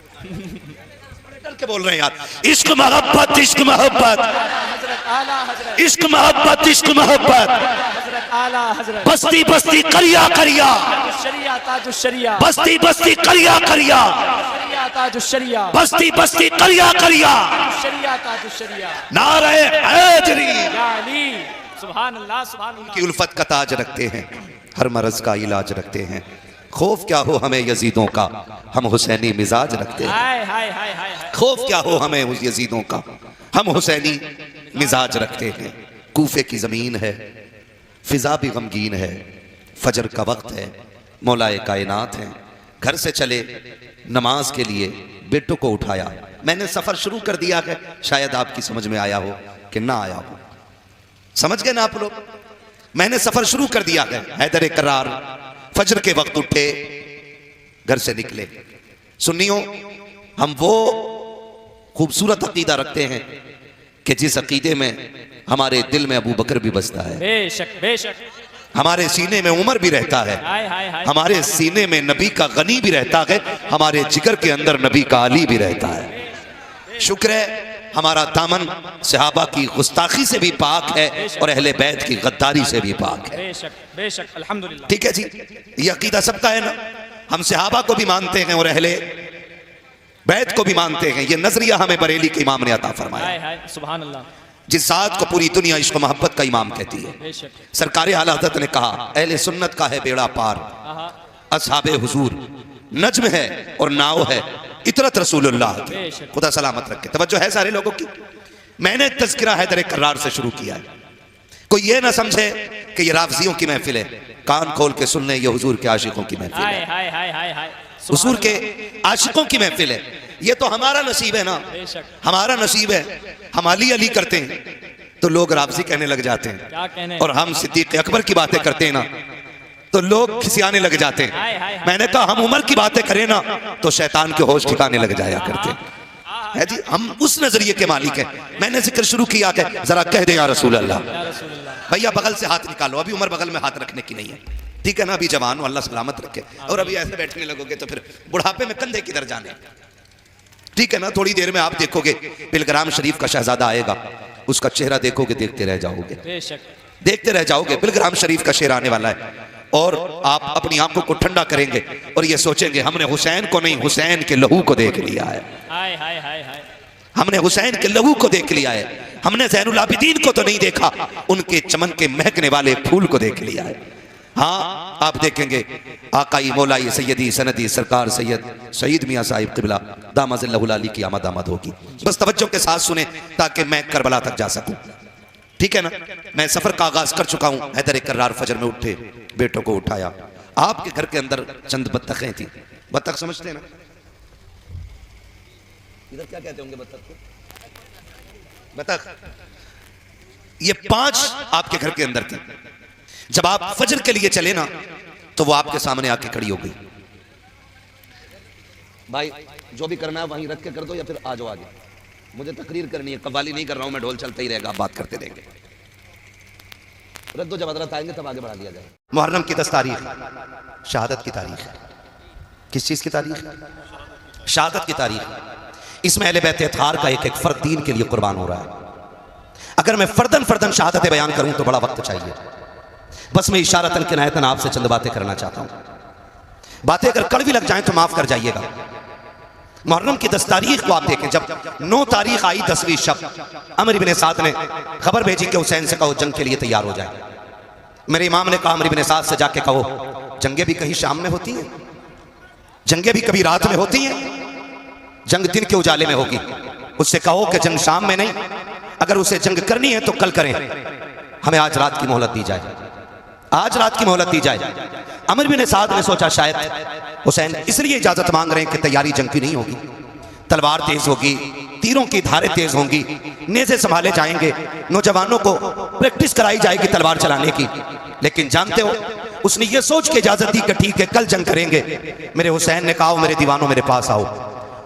डर के बोल रहे हैं यार। इश्क मोहब्बत, इश्क मोहब्बत, हजरत, आला हजरत, इश्क मोहब्बत, इश्क मोहब्बत। हजरत, आला हजरत। बस्ती बस्ती करिया करिया, शरिया ताजुश शरिया, बस्ती बस्ती करिया करिया, शरिया ताजुश शरिया, बस्ती बस्ती करिया करिया। शरिया ताजुश शरिया। नारे हैदरी या अली, सुभान अल्लाह सुभान की अल्लाह। उल्फत का ताज रखते हैं, हर मर्ज का इलाज रखते हैं। खौफ क्या हो हमें यजीदों का, हम हुसैनी मिजाज रखते हैं। हाय हाय हाय हाय हाय, खौफ क्या हो हमें उस यजीदों का, हम हुसैनी मिजाज रखते हैं। कूफे की ज़मीन है, फिजा भी गमगीन है, फजर का वक्त है, मौलाए कायनात हैं। घर से चले नमाज के लिए, बेटों को उठाया। मैंने सफ़र शुरू कर दिया है, शायद आपकी समझ में आया हो कि ना आया हो। समझ गए ना आप लोग? मैंने सफ़र शुरू कर दिया है। हैदर करार फजर के वक्त उठे, घर से निकले। सुन्नियों, हम वो खूबसूरत अकीदा रखते हैं कि जिस अकीदे में हमारे दिल में अबू बकर भी बसता है, बेशक बेशक, हमारे सीने में उमर भी रहता है, हाय हाय हाय, हमारे सीने में नबी का गनी भी रहता है, हमारे जिगर के अंदर नबी का अली भी रहता है। शुक्र है हमारा दामन सहाबा की गुस्ताखी से भी पाक है और अहले बैत की गद्दारी से भी पाक है। बेशक बेशक, अल्हम्दुलिल्लाह। ठीक है जी, ये अकीदा सबका है ना। हम सहाबा को भी मानते हैं और अहले बैत को भी मानते हैं। ये नजरिया हमें बरेली के इमाम ने अता फरमाया, हाय हाय, सुभान अल्लाह। जिस जात को पूरी दुनिया इश्क मोहब्बत का इमाम कहती है। बेशक, सरकार आला हज़रत ने कहा अहले सुन्नत का है बेड़ा पार, आहा, असहाबे हुजूर नज्म है और नाव है इतरत रसूलुल्लाह की। बेशक। खुदा सलामत रखे। तवज्जो है सारे लोगों की। मैंने तज़किरा हैदर करार से शुरू किया है। कोई ये ना समझे कि ये राफ़ज़ियों की महफिल है। कान खोल के सुनने, ये हुजूर के आशिकों की महफिल हाय है, हाय हाय हाय हाय, हुजूर के आशिकों की महफिल है। ये तो हमारा नसीब है ना, बेशक, हमारा नसीब है। हम अली अली करते हैं तो लोग राफ़ज़ी कहने लग जाते हैं, क्या कहने, और हम सिद्दीक़ अकबर की बातें करते हैं ना तो लोग खिसियाने लग जाते हैं। हाय हाय हाय, मैंने कहा हम उमर की बातें करें ना तो शैतान के होश ठिकाने लग जाया करते हैं। है जी, हम उस नजरिए के मालिक हैं। मैंने जिक्र शुरू किया कि जरा कह दे या रसूल अल्लाह। या रसूलुल्लाह, भैया बगल से हाथ निकालो, अभी उमर बगल में हाथ रखने की नहीं है, ठीक है ना। अभी जवान हो, अल्लाह सलामत रखे। और अभी ऐसे बैठने लगोगे तो फिर बुढ़ापे में कंधे किधर जाने, ठीक है ना। थोड़ी देर में आप देखोगे बिलग्राम शरीफ का शहजादा आएगा, उसका चेहरा देखोगे, देखते रह जाओगे, बेशक, देखते रह जाओगे। बिलग्राम शरीफ का शेर आने वाला है और आप अपनी आंखों को ठंडा करेंगे और ये सोचेंगे हमने हुसैन को नहीं, हुसैन के लहू को देख लिया है। हाय हाय हाय हाय, हमने हुसैन के लहू को देख लिया है। हमने ज़ैनुल आबिदीन को तो नहीं देखा, उनके चमन के महकने वाले फूल को देख लिया है। हाँ, आप देखेंगे आकाई मौलाई सैयदी सनदी सरकार सैयद सईद मियाँ साहिब क़िबला दामज़िल्लहुल अली की आमद आमद होगी। बस तवज्जो के साथ सुने ताकि मैं करबला तक जा सकूं, ठीक है ना। मैं सफर का आगाज कर चुका हूं। हैदर करार फजर में उठे, बेटों को उठाया। आपके घर के अंदर चंद बत्तखें थी। बत्तख समझते हैं ना, इधर क्या कहते होंगे बत्तख को? बत्तख। ये 5 आपके घर के अंदर थी। जब आप फजर के लिए चले ना तो वो आपके सामने आके खड़ी हो गई। भाई जो भी करना है वहीं रख के कर दो या फिर आ जाओ आगे, मुझे तकरीर करनी है, कव्वाली नहीं कर रहा हूं मैं, ढोल चलता ही रहेगा, आप बात करते रहेंगे। रख दो, जब हज़रत आएंगे तब आगे बढ़ा दिया जाए। मुहर्रम की 10 तारीख शहादत की तारीख है। किस चीज़ की तारीख? शहादत की तारीख। इसमें अहले बैत अत्हार का एक एक फर्द दीन के लिए कुर्बान हो रहा है। अगर मैं फर्दन फर्दन शहादत बयान करूं तो बड़ा वक्त चाहिए। बस मैं इशारतन किनायतन आपसे चंद बातें करना चाहता हूं। बातें अगर कड़वी लग जाएं तो माफ कर जाइएगा। मुहर्रम की 10 तारीख को आप देखें, जब 9 तारीख आई 10वीं शब, अमर इब्न साद ने खबर भेजी कि हुसैन से कहो जंग के लिए तैयार हो जाए। मेरे इमाम ने कहा अमर इब्न साद से जाके कहो जंगें भी कहीं शाम में होती हैं, जंगें भी कभी रात में होती हैं, जंग दिन के उजाले में होगी। उससे कहो कि जंग शाम में नहीं, अगर उसे जंग करनी है तो कल करें, हमें आज रात की मोहलत दी जाए, आज रात की मोहलत दी जाए। अमर बिन साद ने सोचा शायद हुसैन इसलिए इजाजत मांग रहे हैं कि तैयारी जंग की नहीं होगी, तलवार तेज होगी, तीरों की धारें तेज होंगी, नेज़े संभाले जाएंगे, नौजवानों को प्रैक्टिस कराई जाएगी तलवार चलाने की। लेकिन जानते हो उसने ये सोच के इजाजत दी कि ठीक है कल जंग करेंगे। मेरे हुसैन ने कहा मेरे दीवानों मेरे पास आओ,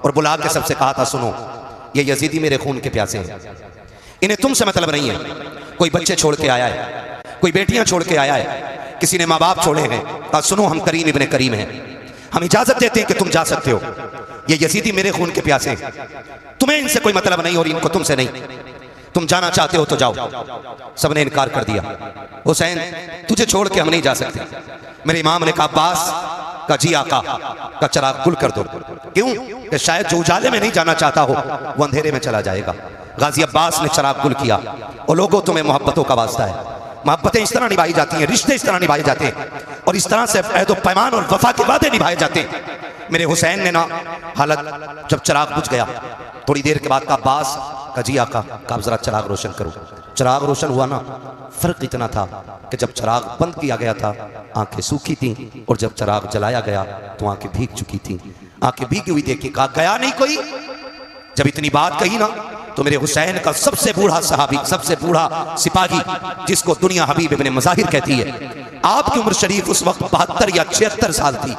और बुला के सबसे कहा था सुनो ये यजीदी मेरे खून के प्यासे हैं, इन्हें तुमसे मतलब नहीं है। कोई बच्चे छोड़ के आया है, कोई बेटियां छोड़ के आया है, किसी ने माँ बाप छोड़े हैं। कहा सुनो हम करीम इब्ने करीम हैं, हम इजाजत देते हैं कि तुम जा सकते हो। ये यजीदी मेरे खून के प्यासे हैं, तुम्हें इनसे कोई मतलब नहीं और इनको तुमसे नहीं, तुम जाना चाहते हो तो जाओ। सबने इनकार कर दिया। हुसैन तुझे छोड़ के हम नहीं जा सकते। मेरे इमाम ने कहा अब्बास का जी आका का चिराग गुल कर दो। क्यों? कि शायद जो उजाले में नहीं जाना चाहता हो वो अंधेरे में चला जाएगा। गाजी अब्बास ने चिराग गुल किया। और लोगों तुम्हें मोहब्बतों का वास्ता है, मोहब्बतें इस तरह निभाई जाती हैं, रिश्ते इस तरह निभाए जाते हैं, और इस तरह से अहद व पैमान और वफा के वादे निभाए जाते हैं। मेरे हुसैन ने ना हालत जब चिराग बुझ गया, थोड़ी देर के बाद का अब्बास का जी आका का जरा चिराग रोशन करो। चिराग रोशन हुआ ना, फर्क इतना था कि जब चिराग बंद किया गया था आंखें सूखी थी, और जब चिराग जलाया गया तो आंखें भीग चुकी थी। आंखें भीगी हुई देखी, कहा गया नहीं कोई। जब इतनी बात कही ना तो मेरे हुसैन का सबसे बूढ़ा सहाबी, सबसे बूढ़ा सिपाही, जिसको दुनिया हबीब इब्ने मज़ाहिर कहती है, आपकी उम्र शरीफ उस वक्त 72 या 76 साल थी।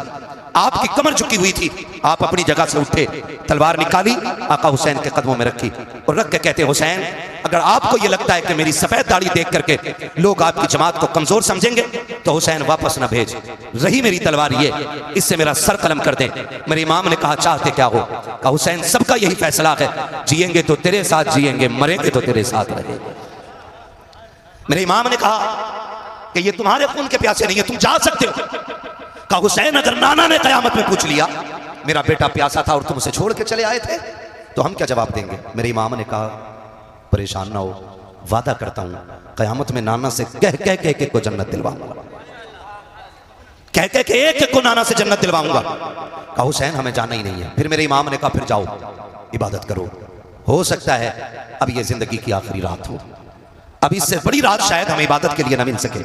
आपकी कमर झुकी हुई थी, आप अपनी जगह से उठे, तलवार निकाली, आका हुसैन के कदमों में रखी और रख के कहते, हुसैन अगर आपको यह लगता है कि मेरी सफेद दाढ़ी देख करके लोग आपकी जमात को कमजोर समझेंगे तो हुसैन वापस ना भेज, रही मेरी तलवार ये, इससे मेरा सर कलम कर दें। मेरे इमाम ने कहा चाहते क्या हो? कहा हुसैन सबका यही फैसला है, जिएंगे तो तेरे साथ जिएंगे, मरेंगे तो तेरे साथ रहेंगे। मेरे इमाम ने कहा कि ये तुम्हारे खून के प्यासे नहीं है, तुम जा सकते हो। कहा हुसैन अगर नाना ने कयामत में पूछ लिया मेरा बेटा प्यासा था और तुम उसे छोड़ के चले आए थे तो हम क्या जवाब देंगे? मेरे इमाम ने कहा परेशान ना हो, वादा करता हूं कयामत में नाना से कह कह के एक को जन्नत दिलवाऊंगा, कह कह के एक को नाना से जन्नत दिलवाऊंगा। कहा हुसैन हमें जाना ही नहीं है। फिर मेरे इमाम ने कहा फिर जाओ इबादत करो, हो सकता है अब ये जिंदगी की आखिरी रात हो, अब इससे बड़ी रात शायद हमें इबादत के लिए ना मिल सके।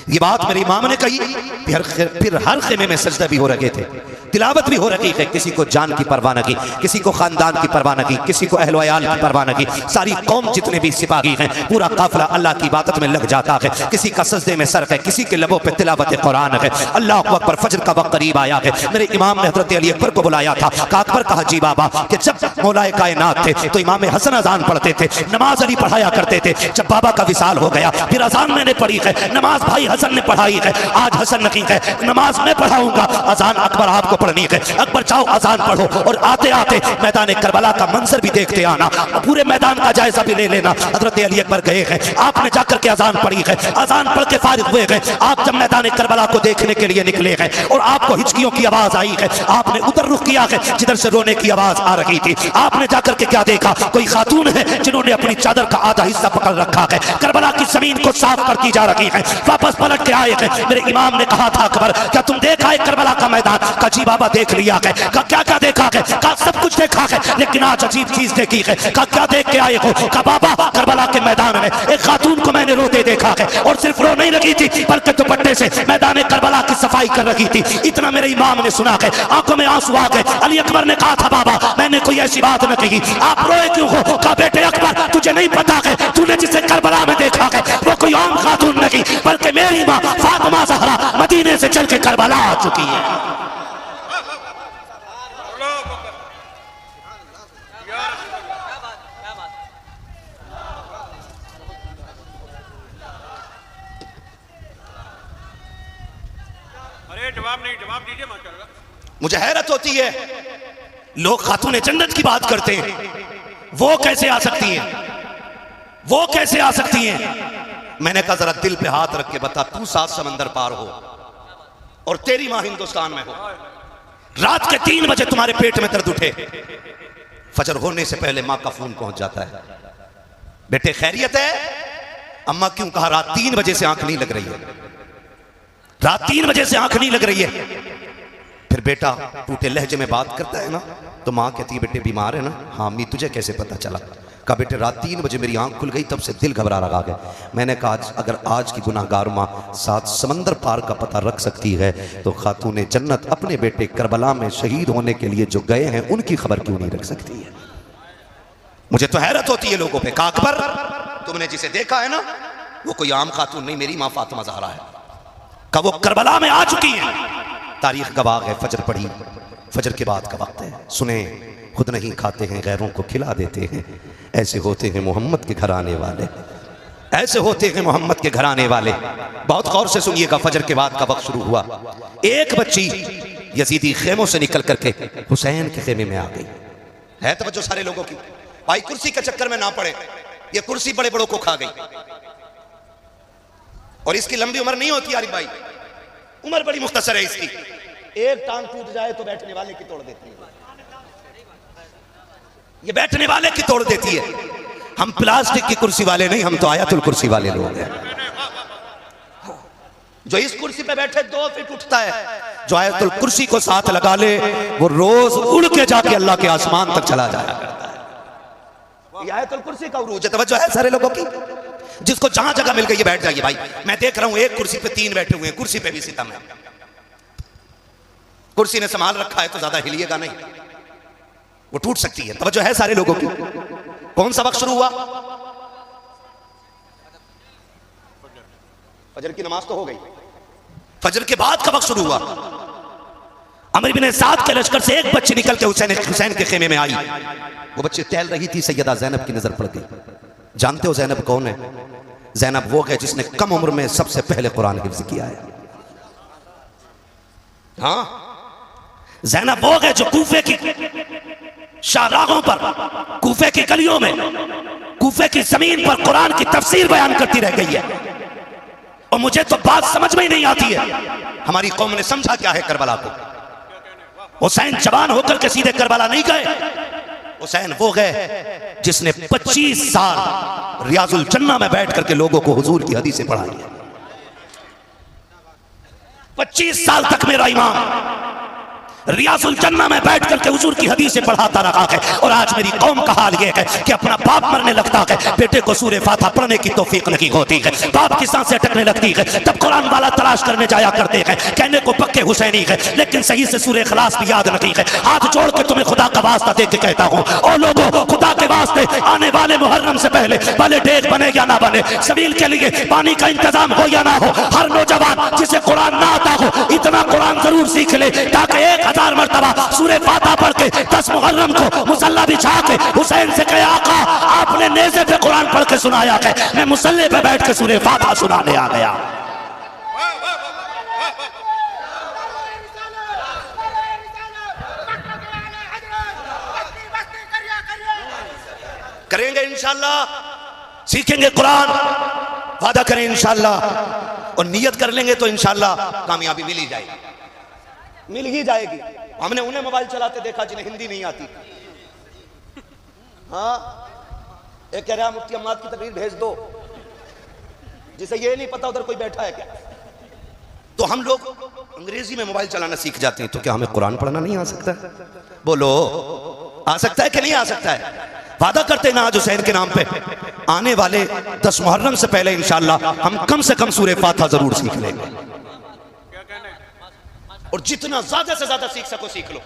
ये बात मेरे इमाम ने कही। फिर हर खेमे में सजदे भी हो रहे थे, तिलावत भी हो रही है। किसी को जान की परवाह न की, किसी को खानदान की परवाह न की, किसी को अहल वयाल की परवाह न की। सारी कौम जितने भी सिपाही हैं पूरा काफिला अल्लाह की इबादत में लग जाता है। किसी का सजदे में सर है, किसी के लबों पे तिलावत कुरान है। अल्लाह अकबर, फजर का वक्त करीब आया है। मेरे इमाम ने हजरत अली अकबर को बुलाया था। अकबर कहा जी बाबा कि जब मौलाए कायनात थे तो इमाम हसन अजान पढ़ते थे, नमाज अली पढ़ाया करते थे। जब बाबा का विसाल हो गया फिर अजान मैंने पढ़ी है, नमाज भाई हसन ने पढ़ाई है। आज हसन नहीं है, नमाज मैं पढ़ाऊंगा, अजान अकबर आपको पढ़नी है। अकबर जाओ अजान पढ़ो और आते आते मैदान करबला का मंजर भी देखते आना, पूरे मैदान का जायजा भी ले लेना। हजरत अली अकबर गए हैं, आपने जाकर के अजान पढ़ी है, अजान पढ़ के फारिग हुए हैं। आप जब मैदान करबला को देखने के लिए निकले हैं और आपको हिचकियों की आवाज आई है, आपने उधर रुख किया है जिधर से रोने की आवाज आ रही थी। आपने जाकर के क्या देखा? कोई खातून है जिन्होंने अपनी चादर का आधा हिस्सा पकड़ रखा है, करबला की जमीन को साफ करती जा रही है। वापस पलट के आए हैं। मेरे इमाम ने कहा था अकबर क्या तुम देखा है करबला का मैदान? का जी बाबा देख लिया है। का क्या क्या देखा है? का सब कुछ देखा है, लेकिन आज अजीब चीज देखी है। का क्या देख के आए हो? का बाबा करबला के मैदान में एक खातून को मैंने रोते देखा है और सिर्फ रो नहीं लगी थी बल्कि दुपट्टे से मैदान करबला की सफाई कर रही थी। इतना मेरे इमाम ने सुना है, आंखों में आंसू आ गए। अली अकबर ने कहा था बाबा मैंने कोई ऐसी बात न कही, आप रोए क्यों हो? का बेटे अकबर तुझे नहीं पता है तूने जिसे करबला में देखा है वो कोई आम खातून नहीं बल्कि मेरी माँ फातिमा ज़हरा मदीने से चल के करबला आ चुकी है। जवाब नहीं, जवाब दीजिए माशाअल्लाह। मुझे हैरत होती है लोग खातून जन्नत की बात करते हैं, वो कैसे आ सकती हैं, वो कैसे आ सकती हैं? मैंने कहा जरा दिल पे हाथ रख के बता, तू 7 समंदर पार हो और तेरी मां हिंदुस्तान में हो, रात के 3 बजे तुम्हारे पेट में दर्द उठे, फजर होने से पहले मां का फोन पहुंच जाता है, बेटे खैरियत है? अम्मा क्यों? कहा रात 3 बजे से आंख नहीं लग रही है, रात 3 बजे से आंख नहीं लग रही है। फिर बेटा टूटे लहजे में बात करता है ना तो माँ कहती है बेटे बीमार है ना? हाँ अम्मी तुझे कैसे पता चला? कहा बेटे रात 3 बजे मेरी आंख खुल गई, तब से दिल घबरा रहा है। मैंने कहा अगर आज की गुनाहगार माँ 7 समंदर पार का पता रख सकती है तो खातून जन्नत अपने बेटे करबला में शहीद होने के लिए जो गए हैं उनकी खबर क्यों नहीं रख सकती है? मुझे तो हैरत होती है लोगों पे। कहा अकबर तुमने जिसे देखा है ना वो कोई आम खातून नहीं, मेरी माँ फातिमा ज़हरा है। कहा वो करबला में आ चुकी है, तारीख गवाह है। फजर पढ़ी, फजर के बाद का वक्त है, सुने खुद नहीं खाते हैं गैरों को खिला देते हैं, ऐसे होते हैं मोहम्मद के घर आने वाले, ऐसे होते हैं मोहम्मद के घर आने वाले। बहुत गौर से सुनिएगा, फजर के बाद का वक्त शुरू हुआ। एक बच्ची यजीदी खेमों से निकल करके हुसैन के खेमे में आ गई। है तवज्जो सारे लोगों की? भाई कुर्सी के चक्कर में ना पड़े, ये कुर्सी बड़े बड़ों को खा गई और इसकी लंबी उम्र नहीं होती यार भाई, उम्र बड़ी मुख्तसर है इसकी। एक टांग टूट जाए तो बैठने वाले की तोड़ देती है, ये बैठने वाले की तोड़ देती है। हम प्लास्टिक की कुर्सी वाले नहीं, हम तो आयतुल कुर्सी वाले लोग हैं। जो इस कुर्सी पे बैठे 2 फीट उठता है, जो आयतुल कुर्सी को साथ लगा ले वो रोज उड़ के जाके अल्लाह के आसमान तक चला जाया करता है। ये आयतुल कुर्सी का उरूज है। तवज्जो है सारे लोगों की? जिसको जहां जगह मिल गई ये बैठ जाइए भाई। मैं देख रहा हूं एक कुर्सी पे 3 बैठे हुए हैं, कुर्सी पे भी सितम है। कुर्सी ने संभाल रखा है तो ज्यादा हिलिएगा नहीं, वो टूट सकती है। तवज्जो है सारे लोगों की? कौन सा वक्त शुरू हुआ? फजर की नमाज तो हो गई, फजर के बाद का वक्त शुरू हुआ। अमर बिन साद के लश्कर से एक बच्ची निकल के हुसैन के खेमे में आई। वो बच्ची टहल रही थी, सैयदा ज़ैनब की नजर पड़ गई। जानते हो ज़ैनब कौन है? ज़ैनब वो है जिसने कम उम्र में सबसे पहले कुरान हिफ्ज़ किया है। हाँ, ज़ैनब वो है जो कूफे की शाहराहों पर, कूफे की गलियों में, कूफे की जमीन पर कुरान की तफसीर बयान करती रह गई है। और मुझे तो बात समझ में ही नहीं आती है, हमारी कौम ने समझा क्या है करबला को। हुसैन जवान होकर के सीधे करबला नहीं गए। हुसैन वो गए जिसने 25 साल रियाजुल जन्ना में बैठ करके लोगों को हुजूर की हदीसें पढ़ाई है। 25 साल तक मेरा इमाम रियाजुल जन्ना में बैठ करके हुजूर की हदीसें पढ़ाता रहा है। और आज मेरी कौम का हाल ये है कि अपना बाप मरने लगता है, बेटे को सूरे फातिहा पढ़ने की तौफीक नहीं होती है, बाप की सांसें अटकने लगती है, तब कुरान वाला तलाश करने जाया करते हैं, कहने को पक्के हुसैनी है, लेकिन सही से सूरे इखलास भी याद नहीं है। हाथ जोड़ के तुम्हें खुदा का वास्ता दे के कहता हूँ, और लोगों खुदा के वास्ते आने वाले मुहर्रम से पहले भले डेग बने या ना बने, सबील के लिए पानी का इंतजाम हो या ना हो, हर नौजवान जिसे कुरान ना आता हो इतना कुरान जरूर सीख ले, ताकि 1000 मरतबा सूरे फातिहा पढ़ के 10 मुहर्रम को मुसल्ला बिछा के हुसैन से कहे, आका आपने नेज़े पे कुरान पढ़ के सुनाया है, मैं मुसल्ले पे बैठ के सूरे फातिहा सुनाने आ गया। करेंगे इंशाअल्लाह, सीखेंगे कुरान, वादा करें इंशाअल्लाह, और नियत कर लेंगे तो इंशाअल्लाह कामयाबी मिल ही जाएगी, मिल ही जाएगी। हमने उन्हें मोबाइल चलाते देखा जिन्हें हिंदी नहीं आती। हाँ, एक कह रहा मुफ्ती अम्माद की तकरीर भेज दो, जिसे ये नहीं पता उधर कोई बैठा है क्या। तो हम लोग अंग्रेजी में मोबाइल चलाना सीख जाते हैं, तो क्या हमें कुरान पढ़ना नहीं आ सकता? बोलो, आ सकता है कि नहीं आ सकता है? वादा करते ना आज हुसैन के नाम पे आने वाले 10 मुहर्रम से पहले इंशाअल्लाह हम कम से कम सूरे फातिहा जरूर सीख लेंगे, और जितना ज्यादा से ज्यादा सीख सको सीख लो,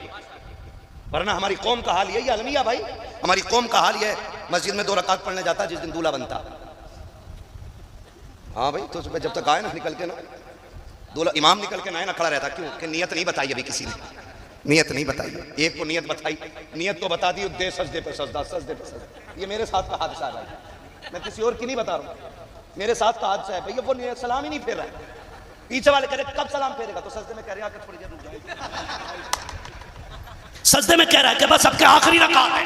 वरना हमारी कौम का हाल यही अलमिया भाई, हमारी कौम का हाल यह मस्जिद में 2 रकात पढ़ने जाता जिस दिन दूल्हा बनता। हाँ भाई, तो सुबह जब तक आए ना निकल के ना, दूल्हा इमाम निकल के ना आए ना खड़ा रहता, क्यों कि नियत नहीं बताई अभी किसी ने, नियत नहीं बताई। एक को नियत बताई, नियत तो बता दी, दे सजदे पे सजदा, सजदे पे सजदा। ये मेरे साथ का हादसा है भाई, मैं किसी और की नहीं बता रहा हूँ, मेरे साथ का हादसा है भाई। वो सलाम ही नहीं फेर रहा है, पीछे वाले कह रहे कब सलाम फेरेगा, तो सजदे में कह रहे थोड़ी देर रुक जाए, सजदे में कह रहा है कि बस अब के आखिरी रकात है।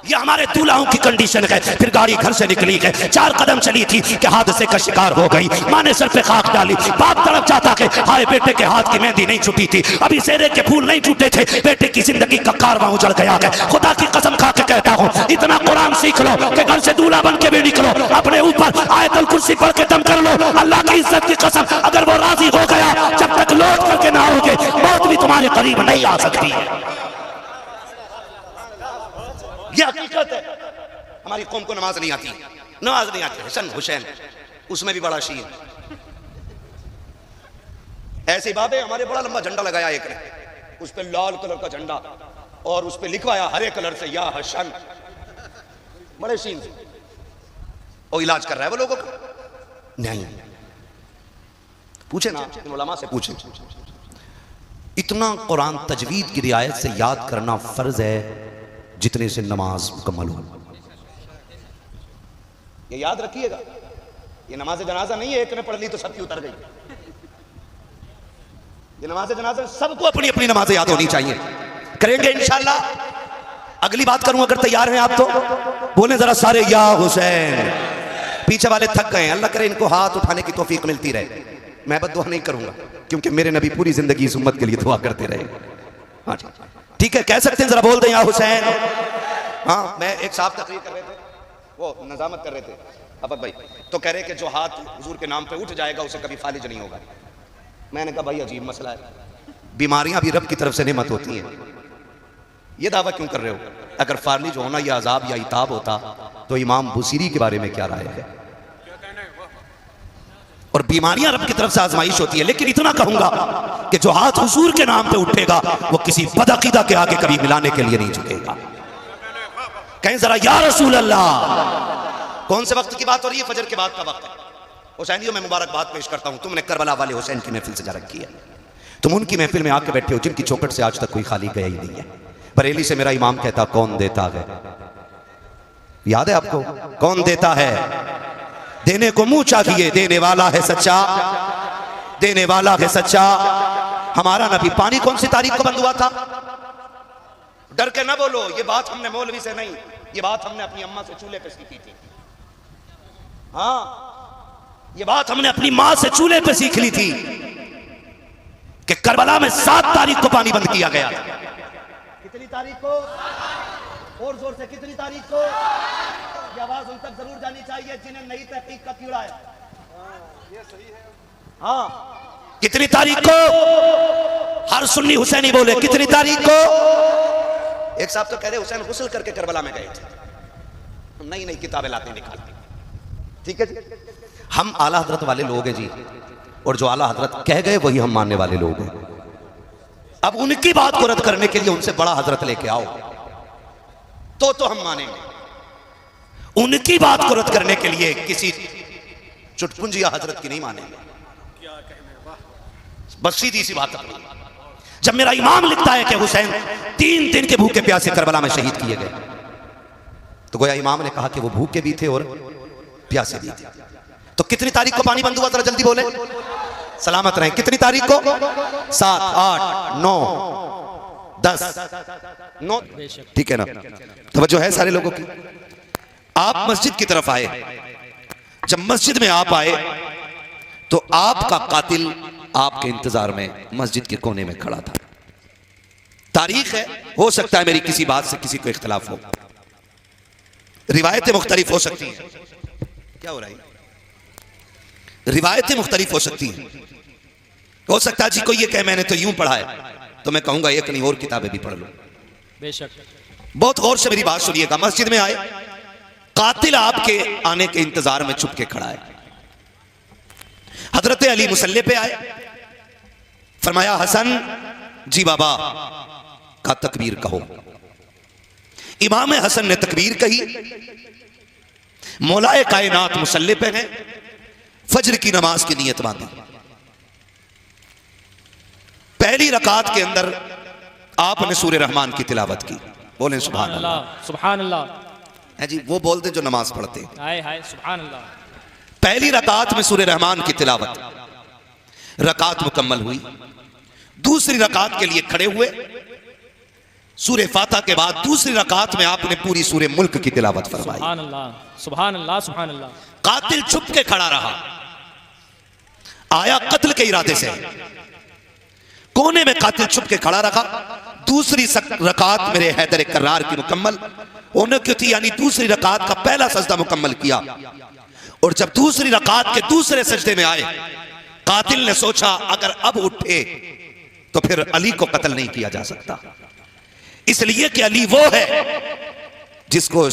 ये हमारे दूल्हाओं की कंडीशन है। फिर गाड़ी घर से निकली है, 4 कदम चली थी कि हादसे का शिकार हो गई, माँ ने सर पे खाक डाली, बाप तड़प जाता है, हाय बेटे के हाथ की मेहंदी नहीं छूटी थी, अभी सेरे के फूल नहीं टूटे थे, बेटे की जिंदगी का कारवां उजड़ गया है। खुदा की कसम खा के कहता हूँ, इतना कुरान सीख लो कि घर से दूल्हा बन के भी निकलो, अपने ऊपर आयतुल कुर्सी पढ़ के दम कर लो। अल्लाह की इज्जत की कसम, अगर वो राजी हो गया, जब तक लौट करके ना आओगे मौत भी तुम्हारे करीब नहीं आ सकती है। ये हकीकत है। हमारी कौम को नमाज नहीं आती, नमाज नहीं आती। हसन हुसैन उसमें भी बड़ा शीर, ऐसे बाबे हमारे बड़ा लंबा झंडा लगाया एक ने, उस पे लाल कलर का झंडा और उस पे लिखवाया हरे कलर से या हसन, बड़े शीन से। और इलाज कर रहा है वो लोगों का। नहीं, पूछे ना उलमा से पूछे। इतना कुरान तजवीद की रियायत से याद करना फर्ज है जितने से नमाज मुकम्मल हो। ये याद रखिएगा, ये नमाज जनाजा नहीं है एक ने पढ़ ली तो सबकी उतर गई। ये नमाज जनाजा सबको अपनी अपनी नमाज याद होनी चाहिए। करेंगे इंशाअल्लाह। अगली बात करूं, अगर तैयार हैं आप तो बोले जरा सारे या हुसैन। पीछे वाले थक गए, अल्लाह करे इनको हाथ उठाने की तौफीक मिलती रहे। मैं बद्दुआ नहीं करूंगा क्योंकि मेरे नबी पूरी जिंदगी इस उम्मत के लिए दुआ करते रहे। हाँ ठीक है, कह सकते हैं, जरा बोल दें या हुसैन। हाँ, मैं एक साहब तकरीर कर रहे थे, वो नजामत कर रहे थे अबद भाई, तो कह रहे कि जो हाथ हुजूर के नाम पे उठ जाएगा उसे कभी फालिज नहीं होगा। मैंने कहा भाई अजीब मसला है, बीमारियां भी रब की तरफ से नेमत होती हैं, ये दावा क्यों कर रहे हो? अगर फालिज होना या अजाब या इताब होता तो इमाम बुसीरी के बारे में क्या राय है? और बीमारियां रब की तरफ से आजमाइश होती है। लेकिन इतना कहूंगा कि जो हाथ हुजूर के नाम पे उठेगा वो किसी बदअकीदा के आगे कभी मिलाने के लिए नहीं झुकेगा। कहीं जरा या रसूल अल्लाह। कौन से वक्त की बात हो रही है? फजर के बाद का वक्त है। हुसैनियों में मुबारकबाद पेश करता हूं, तुमने करबला वाले हुसैन की महफिल सजा रखी है, तुम उनकी महफिल में आके बैठे हो जिनकी चौखट से आज तक कोई खाली गया ही नहीं है। बरेली से मेरा इमाम कहता कौन देता है, याद है आपको? कौन देता है? देने को मुंह चाहिए, देने वाला है सच्चा, देने वाला है सच्चा। हमारा नबी पानी कौन सी तारीख को बंद हुआ था? डर के ना बोलो, ये बात हमने मौलवी से नहीं, ये बात हमने अपनी अम्मा से चूल्हे पे सीखी थी। हाँ, ये बात हमने अपनी मां से चूल्हे पे सीख ली थी कि करबला में 7 तारीख को पानी बंद किया गया। कितनी तारीख को? और जोर से, कितनी तारीख को? ये आवाज उन तक जरूर जानी चाहिए जिन्हें नई तहकीक का कीड़ा है। ये सही है। हाँ, कितनी तारीख को? हर सुन्नी हुसैनी बोले कितनी तारीख को? एक साहब तो कह रहे हुसैन गुस्ल करके करबला में गए थे। नई नई किताबें लाते निकालते। ठीक है जी, हम आला हजरत वाले लोग हैं जी, और जो आला हजरत कह गए वही हम मानने वाले लोग हैं। अब उनकी बात को रद्द करने के लिए उनसे बड़ा हजरत लेके आओ तो हम मानेंगे। उनकी बात को रद्द करने के लिए किसी चुटपुंजिया हजरत की नहीं मानेंगे। बस सीधी सी बात है। जब मेरा इमाम लिखता है कि हुसैन 3 दिन के भूखे प्यासे करबला में शहीद किए गए, तो गोया इमाम ने कहा कि वो भूखे भी थे और प्यासे भी थे। तो कितनी तारीख को पानी बंद हुआ? जरा जल्दी बोले, सलामत रहे। कितनी तारीख को? 7, 8, 9, 10, 9। ठीक है ना? तवज्जो है सारे लोगों की? आप मस्जिद की तरफ आए। जब मस्जिद में आप आए तो आपका कातिल आपके इंतजार में मस्जिद के कोने में खड़ा था। तारीख है, हो सकता है मेरी किसी बात से किसी को इख्तिलाफ हो, रिवायतें मुख्तलिफ हो सकती हैं। क्या हो रहा है? रिवायतें मुख्तलिफ हो सकती हैं। हो सकता है जी कोई ये कहे मैंने तो यूं पढ़ा है, तो मैं कहूंगा एक नहीं और किताबें भी पढ़ लो। बेशक। बहुत गौर से मेरी बात सुनिएगा। मस्जिद में आए, कातिल आपके आने के इंतजार में छुप के खड़ा है। हजरत अली मुसल्ले पे आए, फरमाया हसन जी बाबा का तकबीर कहो। इमाम हसन ने तकबीर कही। मौलाए कायनात मुसल्ले पे हैं, फजर की नमाज की नियत बांधी। पहली रकात के अंदर आपने सूरह रहमान की तिलावत की। बोलें सुभान अल्लाह, सुभान अल्लाह। है जी, वो बोलते जो नमाज पढ़ते। हाय हाय सुभान अल्लाह। पहली रकात में सूरह रहमान की तिलावत, रकात मुकम्मल हुई। दूसरी रकात के लिए खड़े हुए। सूरह फातिहा के बाद दूसरी रकात में आपने पूरी सूरह मुल्क की तिलावत फरमाई। सुभान अल्लाह, सुभान अल्लाह, सुभान अल्लाह। कातिल छुप के खड़ा रहा, आया कत्ल के इरादे से। कोने में कातिल छुप के खड़ा रखा। दूसरी रकात मेरे हैदर कर्रार की मुकम्मल होने की थी, यानी दूसरी रकात का पहला सजदा मुकम्मल किया। और जब दूसरी रकात के दूसरे सजदे में आए, कातिल ने सोचा अगर अब उठे तो फिर अली को कत्ल नहीं किया जा सकता, इसलिए कि अली वो है जिसको